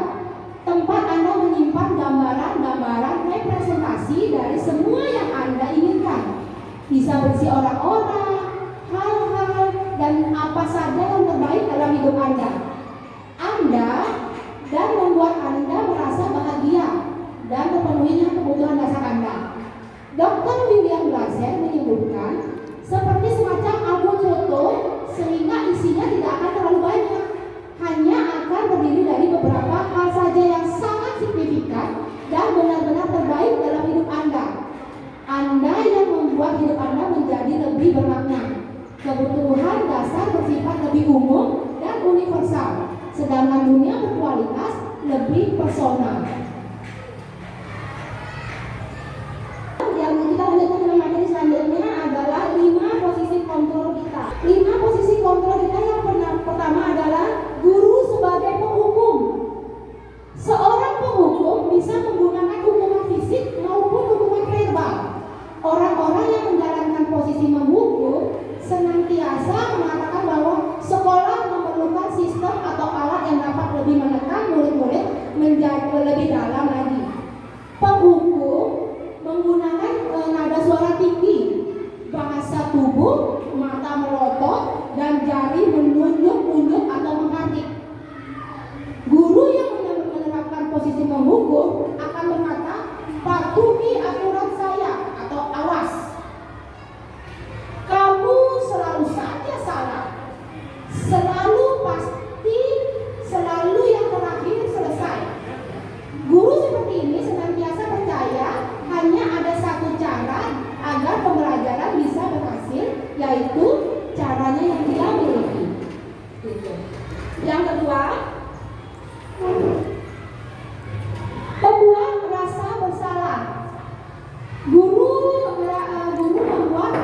Tempat Anda menyimpan gambaran-gambaran representasi dari semua yang Anda inginkan. Bisa berisi orang-orang, hal-hal, dan apa saja yang terbaik dalam hidup Anda. Dan membuat Anda merasa bahagia dan terpenuhinya kebutuhan dasar Anda. Dr. William Glasser menyebutkan seperti semacam album foto sehingga isinya tidak akan terlalu banyak, hanya akan terdiri dari beberapa hal saja yang sangat signifikan dan benar-benar terbaik dalam hidup Anda. Anda yang membuat hidup Anda menjadi lebih bermakna. Kebutuhan dasar bersifat lebih umum dan universal, sedangkan dunia berkualitas lebih personal. Yang kita lanjutkan dengan materi selanjutnya adalah 5 posisi kontrol kita. 5 posisi kontrol kita yang pertama adalah guru sebagai penghukum. Seorang penghukum bisa menggunakan hukuman fisik maupun hukuman verbal. Orang-orang yang menjalankan posisi menghukum senantiasa mengatakan bahwa sekolah memerlukan sistem atau alat yang dapat lebih menekan murid-murid menjadi lebih dalam lagi. Penghukum menggunakan nada suara tinggi, bahasa tubuh, mata melotot, dan jari menunjuk-nunjuk atau menghardik. Guru yang menerapkan posisi menghukum akan berkata, patuhi aturan saya atau awas. Kamu selalu saja salah, selalu pasti, selalu yang terakhir selesai. Guru seperti ini senantiasa percaya hanya ada satu cara agar pembelajaran bisa berhasil, yaitu caranya yang dia miliki. Yang kedua, membuat rasa bersalah. Guru membuat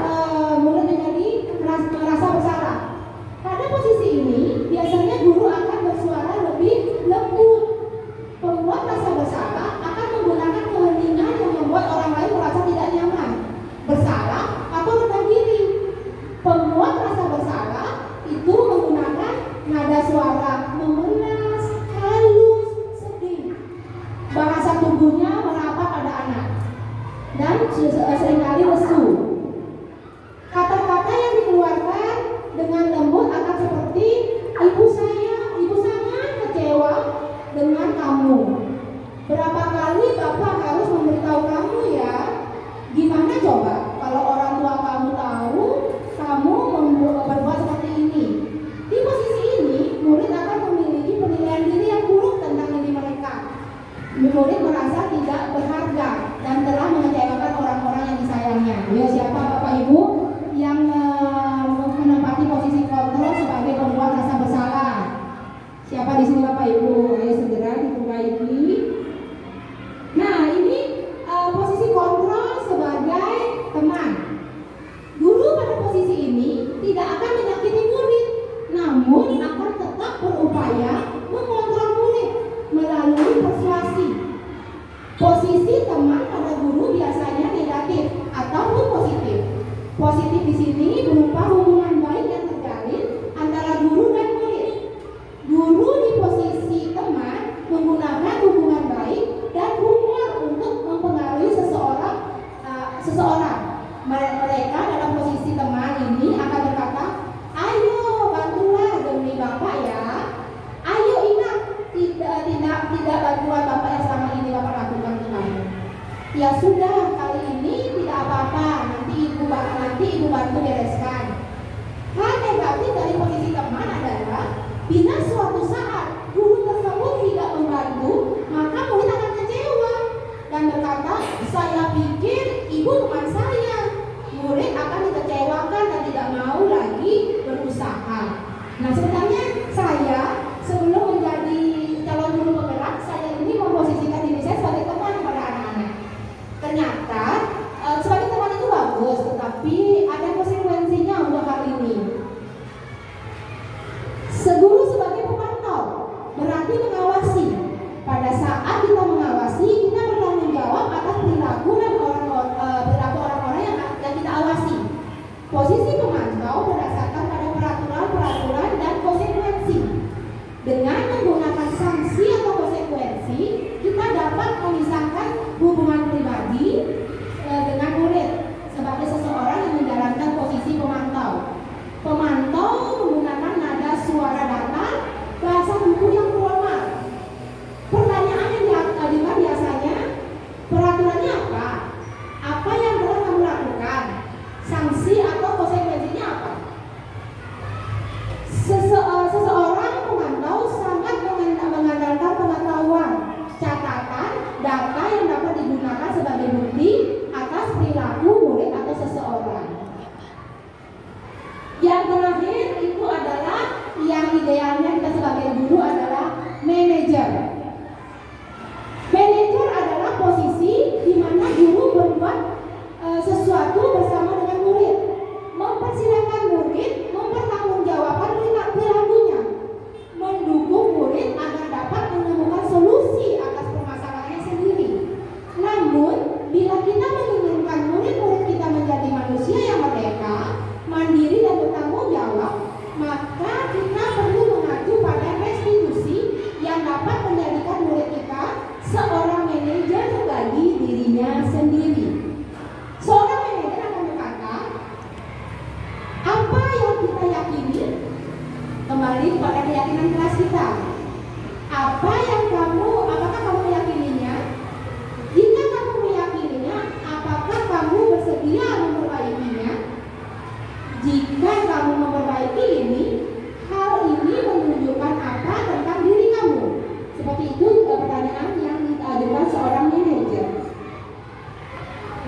murid menjadi merasa bersalah. Pada posisi ini, biasanya guru akan bersuara lebih lembut. Pembuat rasa bersalah akan menggunakan keheningan yang membuat orang lain merasa tidak nyaman, bersalah, atau rendah diri. Pembuat rasa bersalah itu menggunakan nada suara memelas, halus, sedih. Bahasa tubuhnya merapat pada anak dan seringkali lesu. Kata-kata yang dikeluarkan dengan lembut akan seperti ibu sangat kecewa dengan kamu. Berapa kali Bapak harus memberitahu kamu ya? Gimana coba kalau orang tua kamu tahu kamu berbuat seperti ini? Di posisi ini, murid akan memiliki penilaian diri yang buruk tentang diri mereka. Murid merasa tidak berharga dan telah mengecewakan orang-orang yang disayangnya. Ya, siapa Bapak Ibu yang menempati posisi kontrol sebagai pembuat rasa bersalah? Siapa di sini Bapak Ibu? Ayo segera diperbaiki. Nah, ini posisi kontrol sebagai teman. Guru pada posisi ini tidak akan menyakiti murid, namun akan tetap berupaya mengontrol murid melalui persuasi. Posisi teman pada guru biasanya negatif ataupun positif. Positif di sini berupa hubungan baik yang terjalin antara guru dan murid. Guru di posisi teman menggunakan hubungan baik dan humor untuk mempengaruhi seseorang. Mereka dalam posisi teman ini akan berkata, ayo bantulah demi Bapak ya. Ayo ingat, tidak bantuan Bapak yang selama ini Bapak lakukan ke kamu. Ya sudah, kali ini tidak apa-apa. Nanti ibu bantu bereskan. Hal negatif dari posisi teman adalah bila suatu saat guru tersebut tidak membantu, maka murid akan kecewa dan berkata, saya pikir ibu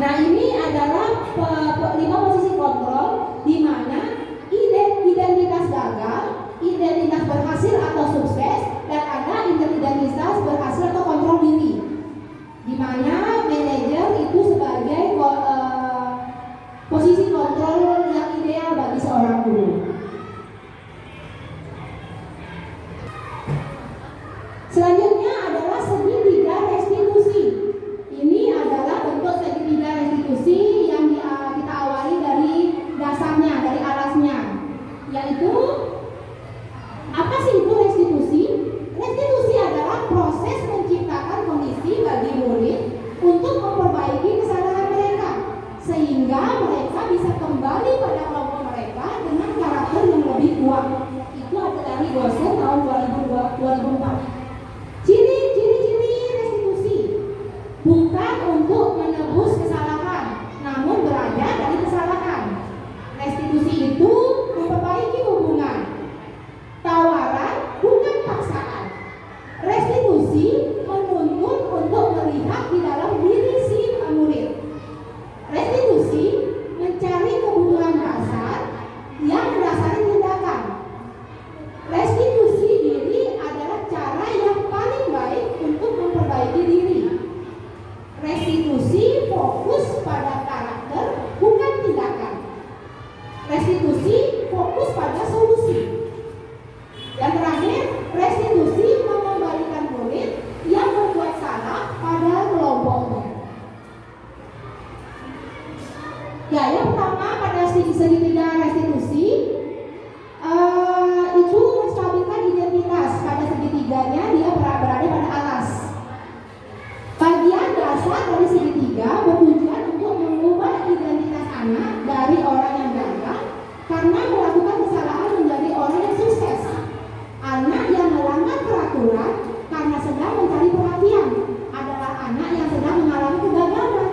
Nah, ini adalah 5 posisi kontrol di mana identitas gagal, identitas berhasil atau sukses, dan ada identitas berhasil atau kontrol diri. Di mana manajer itu sebagai posisi kontrol yang ideal bagi seorang guru. Selanjutnya adalah segitiga restitusi. Ini adalah bentuk segitiga restitusi yang kita awali dari dasarnya, dari alasnya, yaitu apa sih itu restitusi? Restitusi adalah proses menciptakan kondisi bagi murid untuk memperbaiki kesalahan mereka, sehingga mereka bisa kembali pada kelompok mereka dengan karakter yang lebih kuat. Itu ada dari dosen tahun 2004. Ciri-ciri restitusi bukan untuk menebus kesalahan, namun belajar dari kesalahan. Restitusi itu memperbaiki hubungan. Tawaran bukan paksaan. Restitusi menuntun untuk melihat di dalam diri si murid. Restitusi mencari kebutuhan dasar yang mendasari tindakan. Restitusi diri adalah cara yang paling baik untuk memperbaiki diri. Restitusi fokus pada karakter, bukan tindakan. Restitusi fokus pada solusi. Yang terakhir, restitusi mengembalikan murid yang berbuat salah pada kelompoknya. Ya, yang pertama pada segitiga restitusi itu menstabilkan identitas. Pada segitiganya dia berada pada alas. Bagian dasar dari segitiga bertujuan untuk mengubah identitas anak dari orang yang gagal karena melakukan kesalahan menjadi orang yang sukses. Anak yang melanggar peraturan karena sedang mencari perhatian adalah anak yang sedang mengalami kegagalan.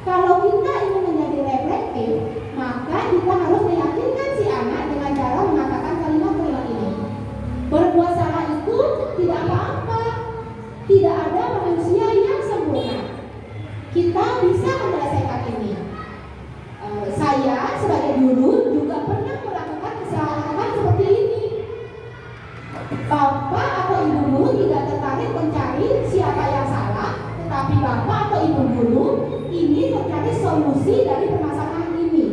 Kalau kita ingin menjadi reflektif, maka kita harus meyakinkan si anak dengan cara mengatakan kalimat-kalimat ini. Berbuat salah itu tidak apa-apa. Tidak ada manusia yang sempurna. Kita bisa menyelesaikan ini. Saya sebagai guru juga pernah melakukan kesalahan seperti ini. Bapak atau ibu guru tidak tertarik mencari siapa yang salah, tetapi bapak atau ibu guru ingin mencari solusi dari permasalahan ini.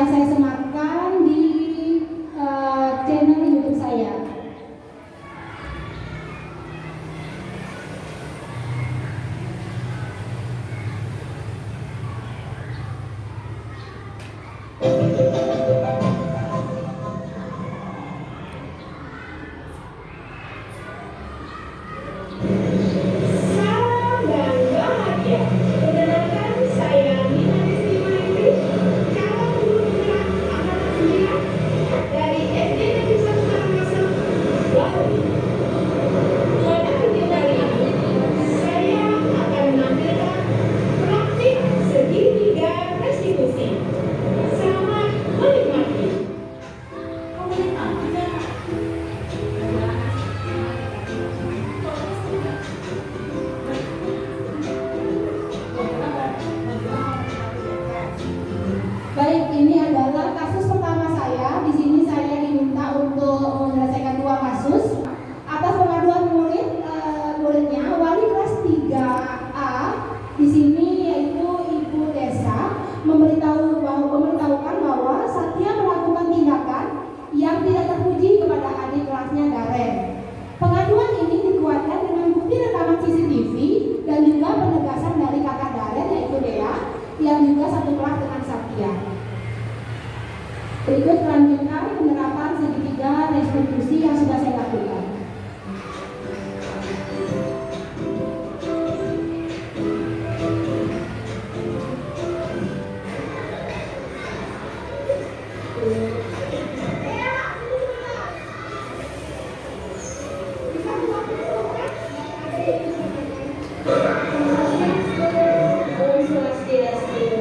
saya sematkan di channel YouTube saya. Salam dan bahagia. Perkenalkan, saya Nina Desti Mahendri, calon guru penggerak angkatan 9 dari SD Negeri 1 Karangasem, Bali. Pada agenda ini, saya akan menampilkan praktik segitiga restitusi. Selamat menikmati. Baik, ini adalah kasus pertama saya. Di sini saya diminta untuk menyelesaikan 2 kasus atas pengaduan muridnya wali kelas 3A. Di sini yaitu ibu desa memberitahukan bahwa Satya melakukan tindakan yang tidak terpuji kepada adik kelasnya Daren. Pengaduan ini dikuatkan dengan bukti rekaman CCTV dan juga penegasan dari kakak Daren yaitu Dea yang juga satu kelas dengan Satya. Berikut kelanjutan penerapan segitiga restitusi yang sudah saya lakukan. Om Swastiastu.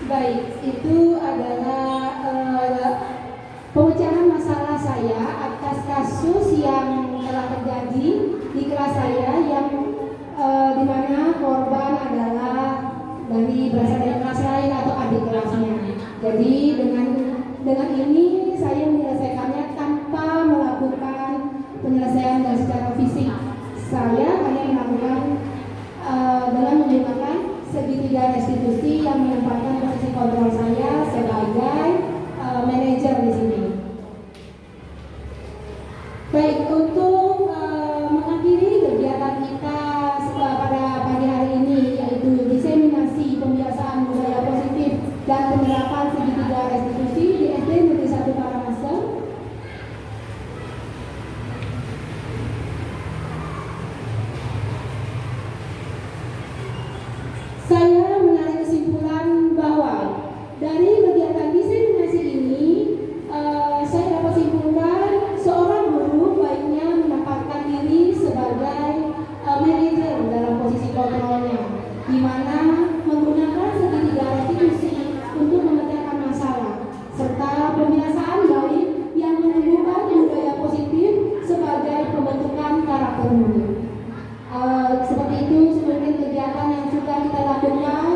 Baik, itu adalah pemecahan masalah saya atas kasus yang telah terjadi di kelas saya yang di mana korban adalah berasal dari kelas lain atau adik kelasnya. Jadi dengan ini saya menyelesaikannya tanpa melakukan penyelesaian dari secara fisik. Saya hanya melakukan dengan menggunakan segitiga restitusi yang menempatkan posisi kontrol saya sebagai manajer di sini. Baik, untuk mengakhiri kegiatan kita pada pagi hari ini, yaitu diseminasi pembiasaan budaya positif dan penerapan segitiga restitusi di SD Negeri 1 Karangasem. Saya menarik kesimpulan bahwa dari kegiatan diseminasi ini, saya dapat simpulkan seorang guru baiknya menempatkan diri sebagai manajer dalam posisi kontrolnya, di mana menggunakan segitiga restitusi untuk memecahkan masalah, serta pembiasaan baik yang menumbuhkan budaya positif sebagai pembentukan karakter murid. Seperti itu sebagai kegiatan yang sudah kita lakukan.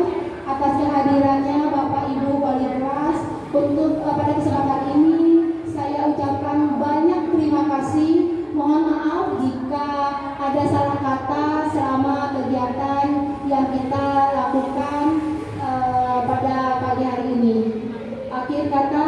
Atas kehadirannya Bapak Ibu wali kelas untuk pada kesempatan ini saya ucapkan banyak terima kasih. Mohon maaf jika ada salah kata selama kegiatan yang kita lakukan pada pagi hari ini. Akhir kata